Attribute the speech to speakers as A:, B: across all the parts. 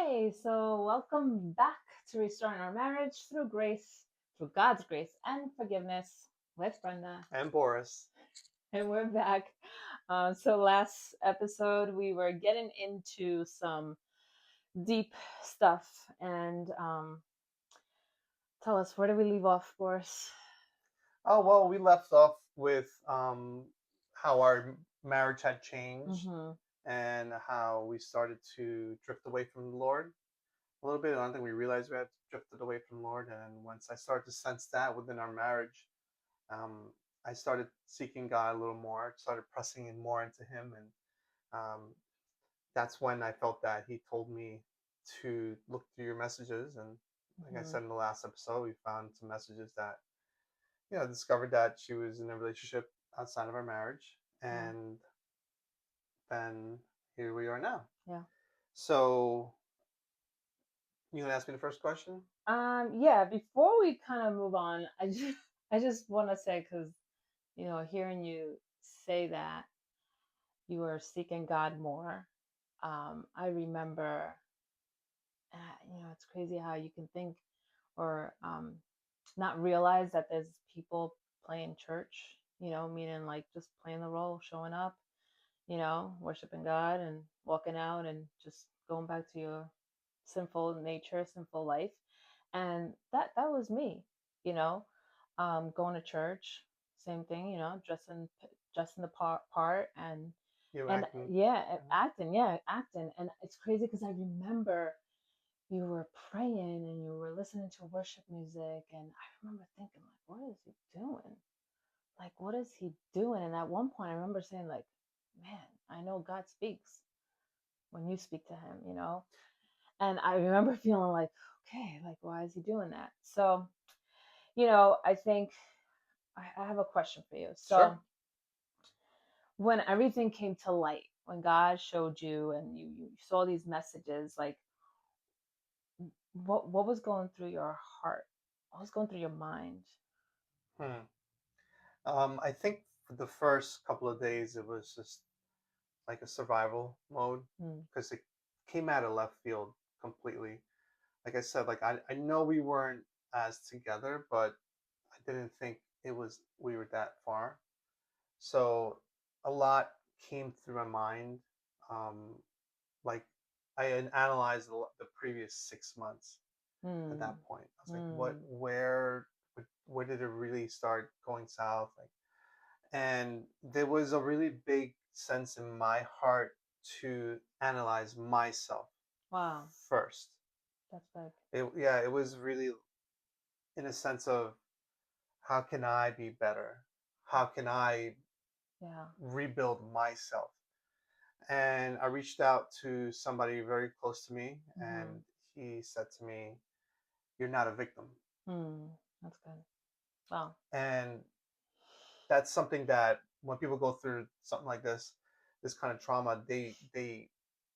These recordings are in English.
A: Hey, so welcome back to Restoring Our Marriage through grace, through God's grace and forgiveness with Brenda.
B: And Boris.
A: And we're back. So, last episode, we were getting into some deep stuff. And tell us, where did we leave off, Boris?
B: Oh, well, we left off with how our marriage had changed
A: Mm-hmm.
B: and how we started to drift away from the Lord a little bit. I don't think we realized we had drifted away from the Lord. And once I started to sense that within our marriage, um, I started seeking God a little more, started pressing in more into Him. And um, that's when I felt that He told me to look through your messages. And like I
A: Mm-hmm.
B: said in the last episode, we found some messages that discovered that she was in a relationship outside of our marriage,
A: Yeah.
B: and then here we are now.
A: Yeah.
B: So you gonna ask me the first question?
A: Yeah, before we kind of move on, I just want to say, because, hearing you say that you were seeking God more. I remember, it's crazy how you can think or not realize that there's people playing church, meaning like just playing the role, showing up, worshiping God and walking out and just going back to your sinful nature, sinful life. And that was me, you know, going to church, same thing, dressing the part
B: You
A: and
B: acting.
A: yeah, acting. And it's crazy because I remember you were praying and you were listening to worship music, and I remember thinking, like, what is he doing? Like, what is he doing? And at one point I remember saying, like, man, I know God speaks when you speak to him, and I remember feeling like, okay, like, why is he doing that? So, I think I have a question for you. So
B: Sure.
A: when everything came to light, when God showed you and you saw these messages, like, what was going through your heart? What was going through your mind?
B: Hmm. I think for the first couple of days it was just like a survival mode
A: Mm,
B: because it came out of left field completely. Like I said, like I know we weren't as together, but I didn't think it was we were that far. So a lot came through my mind. Um, like I had analyzed the previous 6 months at
A: mm,
B: that point. I was like,
A: mm,
B: where did it really start going south? Like, and there was a really big sense in my heart to analyze myself
A: wow,
B: first.
A: that's big.
B: It was really in a sense of how can I be better? How can I
A: Yeah.
B: rebuild myself? And I reached out to somebody very close to me, and
A: Mm-hmm.
B: he said to me, "You're not a victim."
A: Mm, that's good. Wow.
B: And that's something that when people go through something like this kind of trauma, they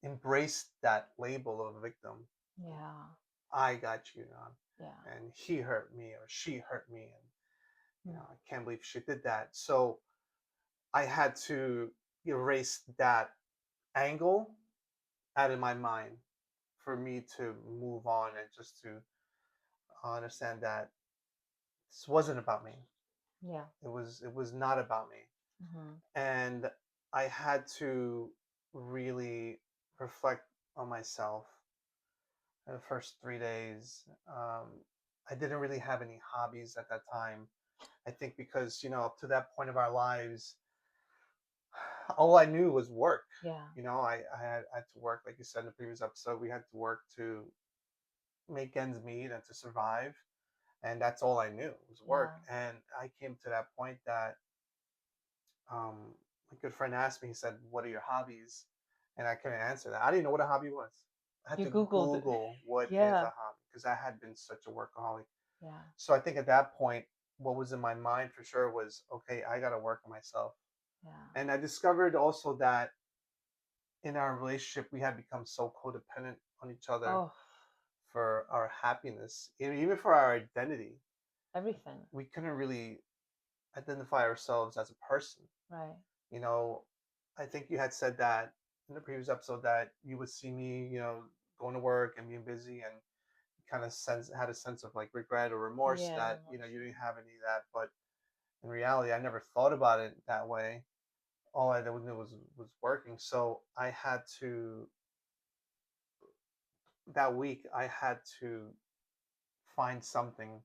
B: embrace that label of a victim.
A: Yeah.
B: I got you on,
A: Yeah.
B: and he hurt me or she hurt me, and
A: Mm,
B: I can't believe she did that. So I had to erase that angle out of my mind for me to move on and just to understand that this wasn't about me.
A: yeah.
B: It was not about me.
A: Mm-hmm.
B: And I had to really reflect on myself in the first 3 days. I didn't really have any hobbies at that time. I think because up to that point of our lives, all I knew was work.
A: Yeah.
B: I had to work, like you said in the previous episode. We had to work to make ends meet and to survive, and that's all I knew was work.
A: Yeah.
B: And I came to that point that my good friend asked me. He said, "What are your hobbies?" And I couldn't answer that. I didn't know what a hobby was. I had
A: You
B: to
A: Googled it.
B: Google what is
A: Yeah.
B: a hobby because I had been such a workaholic.
A: Yeah.
B: So I think at that point, what was in my mind for sure was, okay, I got to work on myself.
A: Yeah.
B: And I discovered also that in our relationship, we had become so codependent on each other
A: Oh,
B: for our happiness, even for our identity.
A: everything.
B: We couldn't really identify ourselves as a person.
A: Right.
B: You know, I think you had said that in the previous episode that you would see me, going to work and being busy, and kind of had a sense of like regret or remorse
A: Yeah,
B: that you didn't have any of that. But in reality, I never thought about it that way. All I knew was working. So I had to that week. I had to find something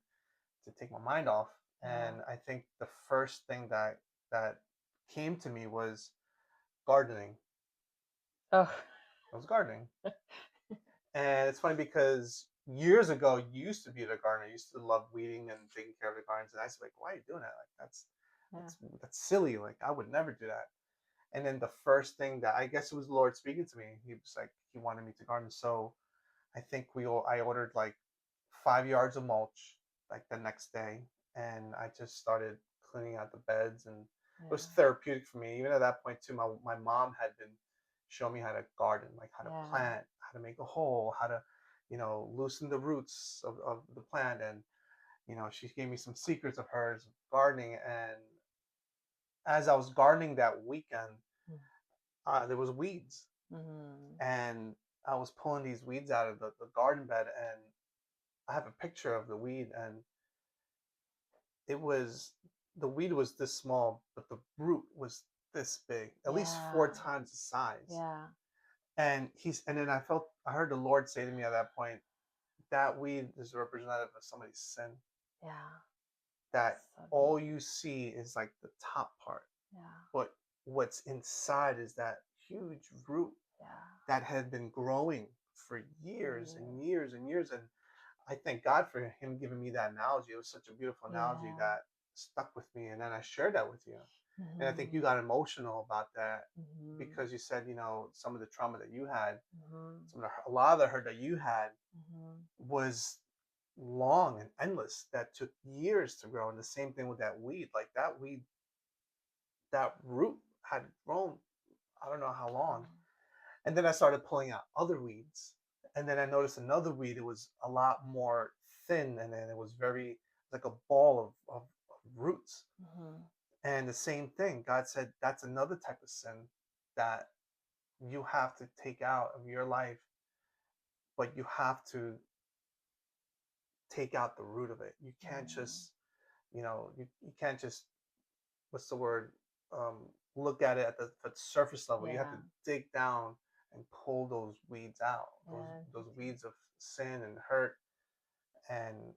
B: to take my mind off.
A: yeah.
B: And I think the first thing that came to me was gardening.
A: Oh,
B: I was gardening. And it's funny because years ago, you used to be the gardener. You used to love weeding and taking care of the gardens. And I was like, why are you doing that? Like
A: yeah.
B: that's silly. Like I would never do that. And then the first thing that I guess it was the Lord speaking to me. He was like he wanted me to garden. So I ordered like 5 yards of mulch like the next day, and I just started cleaning out the beds, and it was
A: Yeah.
B: therapeutic for me. Even at that point too, my mom had been showing me how to garden, like how to
A: Yeah.
B: plant, how to make a hole, how to loosen the roots of the plant. And she gave me some secrets of hers of gardening. And as I was gardening that weekend, there was weeds,
A: Mm-hmm.
B: and I was pulling these weeds out of the garden bed. And I have a picture of the weed, and it was the weed was this small, but the root was this big, at least four
A: Yeah.
B: times the size.
A: Yeah.
B: And then I heard the Lord say to me at that point, that weed is representative of somebody's sin.
A: Yeah.
B: That
A: So deep.
B: all you see is like the top part,
A: Yeah.
B: but what's inside is that huge root
A: Yeah.
B: that had been growing for
A: For
B: years and
A: years.
B: years and years. And I thank God for him giving me that analogy. It was such a beautiful analogy
A: Yeah.
B: that stuck with me. And then I shared that with you. And I think you
A: Mm-hmm.
B: got emotional about that
A: Mm-hmm.
B: because you said, some of the trauma that you had,
A: Mm-hmm.
B: a lot of the hurt that you had
A: Mm-hmm.
B: was long and endless, that took years to grow. And the same thing with that weed. Like that weed, that root had grown, I don't know how long. And then I started pulling out other weeds. And then I noticed another weed. It was a lot more thin, and then it was very like a ball of roots.
A: Mm-hmm.
B: And the same thing, God said that's another type of sin that you have to take out of your life, but you have to take out the root of it. You can't
A: Mm-hmm.
B: just, you can't just, what's the word? Look at it at the surface level. You have to
A: Yeah.
B: dig down and pull those weeds out,
A: Yeah.
B: those weeds of sin and hurt. And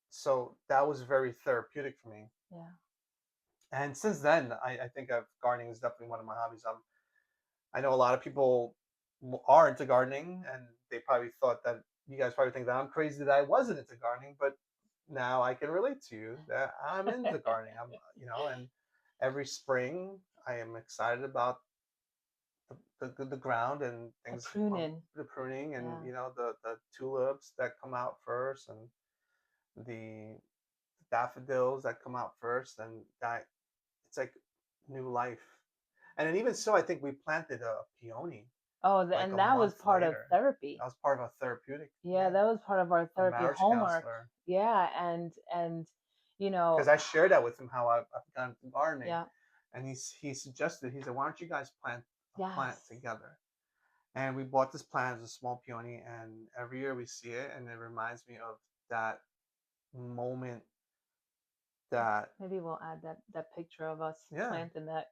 B: so that was very therapeutic for me.
A: Yeah.
B: And since then, I think gardening is definitely one of my hobbies. I know a lot of people are into gardening, and they probably thought that you guys probably think that I'm crazy that I wasn't into gardening, but now I can relate to you that I'm into gardening. And every spring I am excited about the ground and
A: The
B: things,
A: pruning.
B: the pruning, and
A: Yeah.
B: the tulips that come out first, and the daffodils that come out first, and that it's like new life. And then even so, I think we planted a peony
A: Oh,
B: like
A: and
B: a
A: that was
B: month
A: part of
B: later.
A: therapy.
B: That was part of a therapeutic,
A: Yeah,
B: yeah,
A: that was part of our
B: a
A: therapy
B: marriage
A: homework.
B: counselor.
A: Yeah, and you know,
B: Because I shared that with him how I've gone to gardening,
A: yeah,
B: and he suggested, he said, why don't you guys plant a plant
A: yes.
B: together? And we bought this plant as a small peony, and every year we see it, and it reminds me of that moment that,
A: Maybe we'll add that picture of us
B: yeah,
A: planting that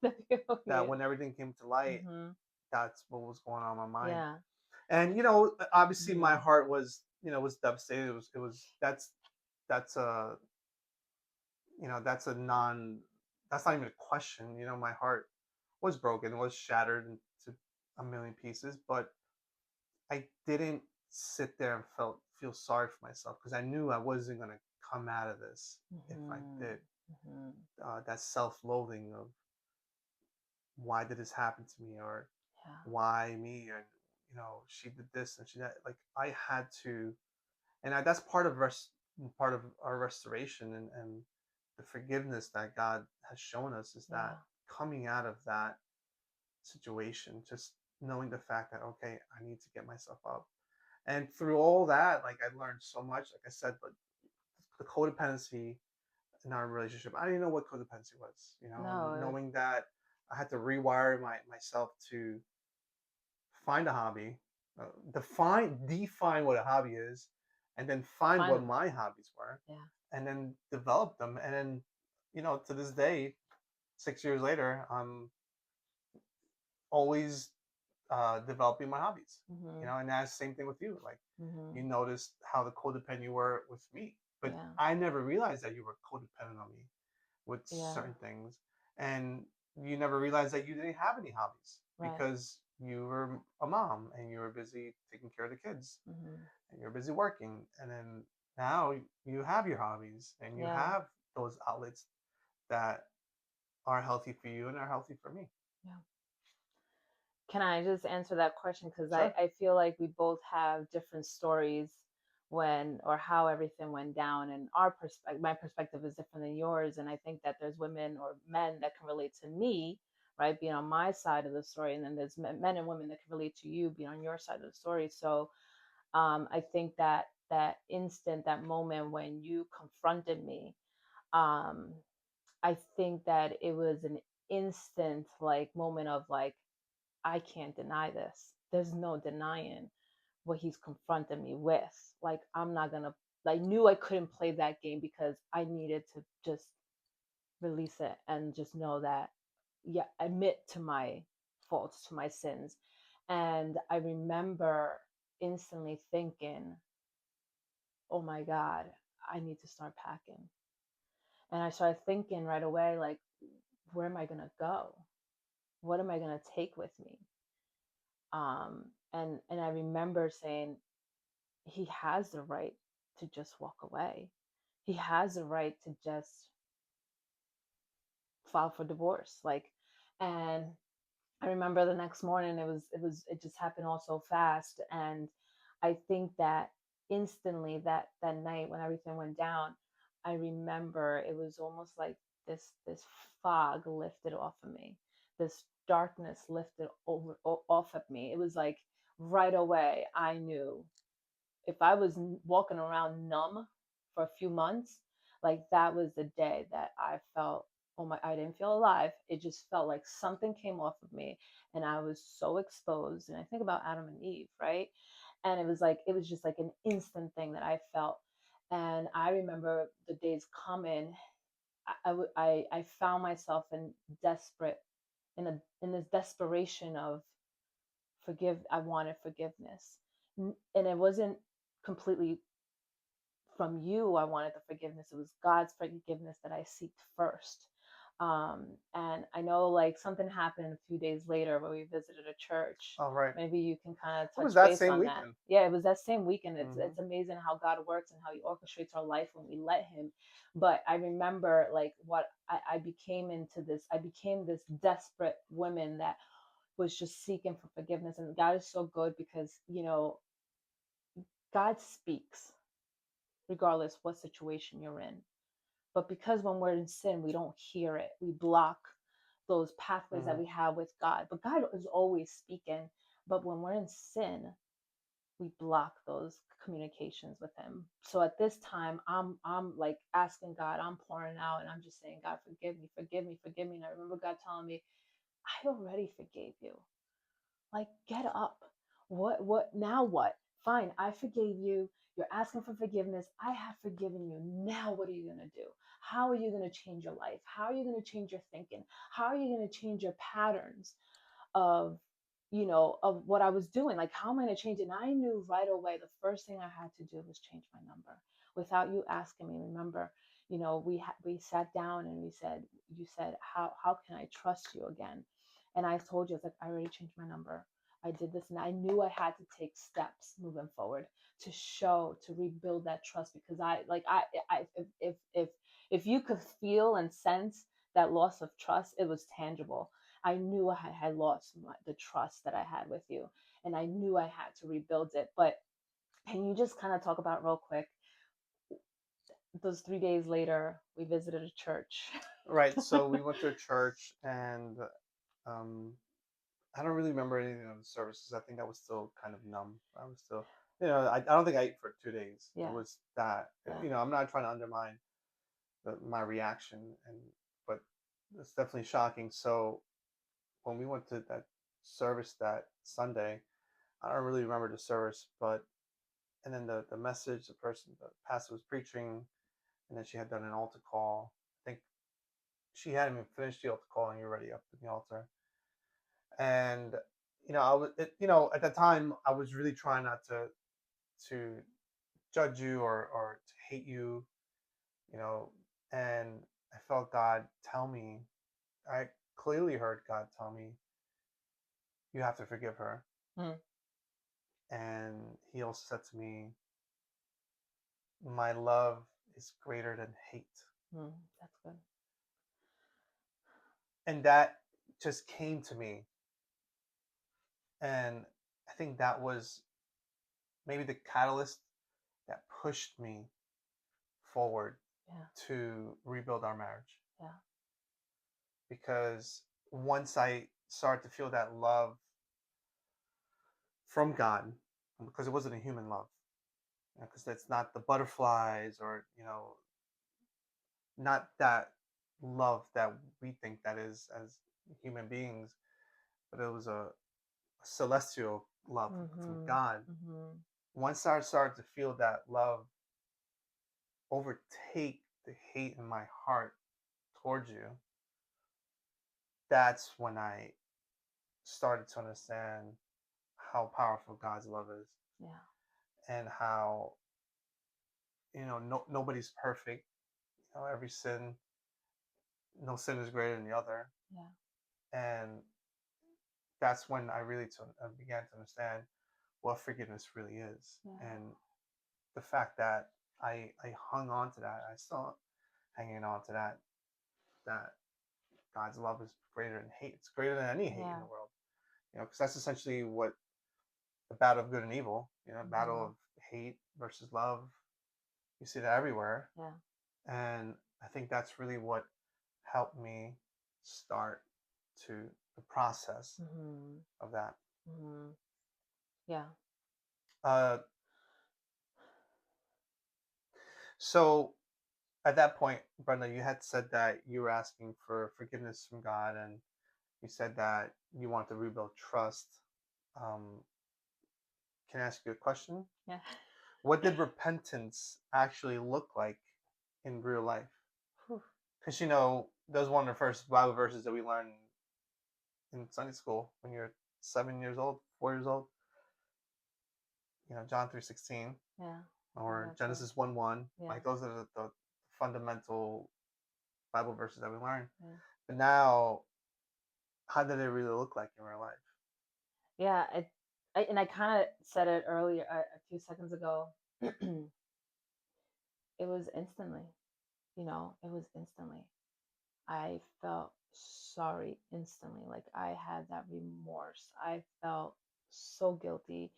A: the
B: that
A: peony.
B: when everything came to light,
A: Mm-hmm.
B: that's what was going on in my mind.
A: Yeah.
B: And obviously my
A: Mm-hmm.
B: heart was devastated. It was that's a that's a non that's not even a question. My heart was broken, was shattered into a million pieces, but I didn't sit there and feel sorry for myself because I knew I wasn't going to come out of this if I
A: Mm-hmm.
B: did.
A: Mm-hmm.
B: That self-loathing of why did this happen to me, or
A: Yeah.
B: why me, and she did this and she that. Like I had to, and that's part of our restoration, and the forgiveness that God has shown us is that
A: Yeah.
B: coming out of that situation, just knowing the fact that okay, I need to get myself up. And through all that, like I learned so much. Like I said, but the codependency in our relationship, I didn't know what codependency was, and
A: No.
B: knowing that I had to rewire myself to find a hobby, define what a hobby is, and then find what
A: Finally.
B: my hobbies were,
A: Yeah.
B: and then develop them. And then, to this day, 6 years later, I'm always developing my hobbies.
A: Mhm.
B: And that's the same thing with you. Like, you
A: Mhm.
B: noticed how the codependent you were with me, but
A: Yeah.
B: I never realized that you were codependent on me with
A: Yeah.
B: certain things, and you never realized that you didn't have any hobbies
A: Right.
B: because you were a mom and you were busy taking care of the kids
A: Mhm.
B: and you're busy working, and then now you have your hobbies and you
A: Yeah.
B: have those outlets that are healthy for you and are healthy for me.
A: Yeah. Can I just answer that question? Because
B: Sure.
A: I feel like we both have different stories when or how everything went down, and our perspective, my perspective is different than yours. And I think that there's women or men that can relate to me, right, being on my side of the story, and then there's men and women that can relate to you being on your side of the story. So I think that that instant, that moment when you confronted me, um, I think that it was an instant like moment of like, I can't deny this. There's no denying what he's confronted me with. Like, I'm not gonna, I knew I couldn't play that game because I needed to just release it and just know that, yeah, admit to my faults, to my sins. And I remember instantly thinking, oh my God, I need to start packing. And I started thinking right away, like, where am I gonna go? What am I gonna take with me? And I remember saying, he has the right to just walk away. He has the right to just file for divorce. Like, and I remember the next morning, it just happened all so fast. And I think that instantly, that night when everything went down, I remember it was almost like this fog lifted off of me. This darkness lifted off of me. It was like right away I knew, if I was walking around numb for a few months, like that was the day that I felt, oh my, I didn't feel alive. It just felt like something came off of me and I was so exposed. And I think about Adam and Eve, right? And it was like, it was just like an instant thing that I felt. And I remember the days coming, I found myself in desperate, in this desperation of I wanted forgiveness. And it wasn't completely from you. I wanted the forgiveness. It was God's forgiveness that I seeked first. And I know like something happened a few days later where we visited a church.
B: All right.
A: Maybe you can kind of
B: It was
A: touch
B: that
A: base
B: same
A: on that.
B: weekend.
A: Yeah, it was that same weekend.
B: Hmm.
A: It's amazing how God works and how He orchestrates our life when we let Him. But I remember like what I became into this. I became this desperate woman that was just seeking for forgiveness. And God is so good because God speaks regardless what situation you're in. But because when we're in sin, we don't hear it. We block those pathways that
B: Hmm.
A: we have with God. But God is always speaking. But when we're in sin, we block those communications with Him. So at this time, I'm like asking God, I'm pouring out, and I'm just saying, God, forgive me, forgive me, forgive me. And I remember God telling me, I already forgave you. Like, get up. What now what? Fine, I forgave you. You're asking for forgiveness. I have forgiven you. Now what are you going to do? How are you going to change your life? How are you going to change your thinking? How are you going to change your patterns of of what I was doing? Like, how am I going to change it? And I knew right away the first thing I had to do was change my number without you asking me. Remember, we sat down and you said, how can I trust you again? And I told you, I was like, I already changed my number. I did this, and I knew I had to take steps moving forward to rebuild that trust, because if you could feel and sense that loss of trust, it was tangible. I knew I had lost the trust that I had with you, and I knew I had to rebuild it. But can you just kind of talk about real quick, those 3 days later, we visited a church.
B: Right. So we went to a church, and um, I don't really remember anything of the services. I think I was still kind of numb. I was still, I don't think I ate for 2 days. It
A: Yeah,
B: was that,
A: yeah.
B: I'm not trying to undermine my reaction, but it's definitely shocking. So when we went to that service that Sunday, I don't really remember the service, but and then the message, the pastor was preaching, and then she had done an altar call. I think she hadn't even finished the altar call, and you're already up in the altar. And at the time, I was really trying not to judge you or to hate you, you know. And I felt God tell me, I clearly heard God tell me, you have to forgive her.
A: Mm,
B: And He also said to me, my love is greater than hate.
A: that's good.
B: And that just came to me. And I think that was maybe the catalyst that pushed me forward
A: Yeah.
B: to rebuild our marriage.
A: Yeah.
B: Because once I started to feel that love from God, because it wasn't a human love, because that's not the butterflies or, not that love that we think that is as human beings, but it was a celestial love from
A: Mm-hmm.
B: God.
A: Mm-hmm.
B: Once I started to feel that love overtake the hate in my heart towards you, that's when I started to understand how powerful God's love is,
A: Yeah.
B: and how nobody's perfect. Every sin, no sin is greater than the other,
A: Yeah.
B: and that's when I really began to understand what forgiveness really is,
A: Yeah.
B: and the fact that I hung on to that. I still hanging on to that God's love is greater than hate. It's greater than any hate in
A: Yeah.
B: the world. Because that's essentially what the battle of good and evil. Battle
A: Mm-hmm.
B: of hate versus love. You see that everywhere,
A: Yeah.
B: and I think that's really what helped me start to the process
A: Mm-hmm.
B: of that.
A: Mm-hmm. Yeah.
B: Uh, so at that point, Brenda, you had said that you were asking for forgiveness from God, and you said that you want to rebuild trust. Um, can I ask you a question?
A: Yeah.
B: What did repentance actually look like in real life?
A: Whew.
B: Because that was one of the first Bible verses that we learned in Sunday school when you're 7 years old, 4 years old. John 3:16
A: Yeah. Yeah.
B: or
A: That's right.
B: Genesis 1:1.
A: Yeah.
B: Like those are the fundamental Bible verses that we learn.
A: Yeah.
B: But now, how did it really look like in real life?
A: Yeah. And I kind of said it earlier, a few seconds ago. It was instantly. It was instantly. I felt sorry instantly. Like I had that remorse. I felt so guilty.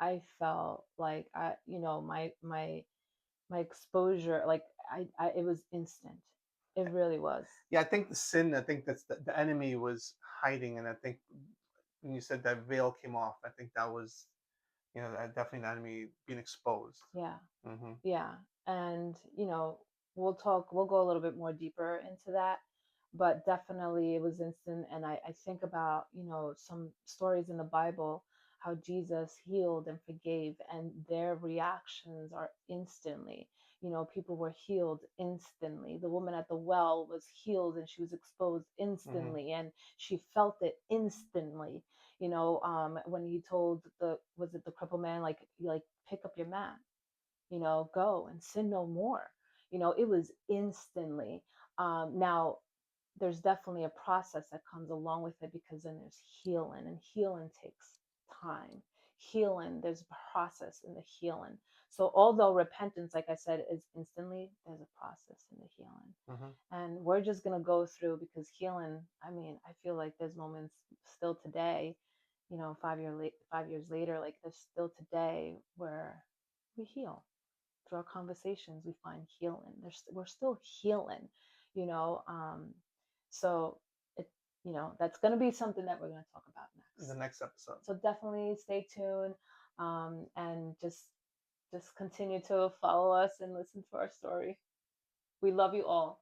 A: I felt like my exposure, like it was instant. It really was.
B: Yeah, I think I think that's the enemy was hiding, and I think when you said that veil came off, I think that was, definitely the enemy being exposed.
A: Yeah.
B: Hmm.
A: Yeah. And, we'll go a little bit more deeper into that. But definitely it was instant. And I think about, some stories in the Bible, how Jesus healed and forgave, and their reactions are instantly. People were healed instantly. The woman at the well was healed and she was exposed
B: Hmm.
A: instantly, and she felt it instantly. When he told was it the crippled man, like pick up your mat, go and sin no more. It was instantly. Now, there's definitely a process that comes along with it, because then there's healing, and healing takes time. Healing, there's a process in the healing. So, although repentance, like I said, is instantly, there's a process in the healing.
B: Hmm.
A: And we're just going to go through, because healing, I mean, I feel like there's moments still today, 5 years later, like there's still today where we heal through our conversations. We find healing. We're still healing, you know. So it, that's going to be something that we're going to talk about
B: The
A: next.
B: next episode.
A: So definitely stay tuned, and just continue to follow us and listen to our story. We love you all.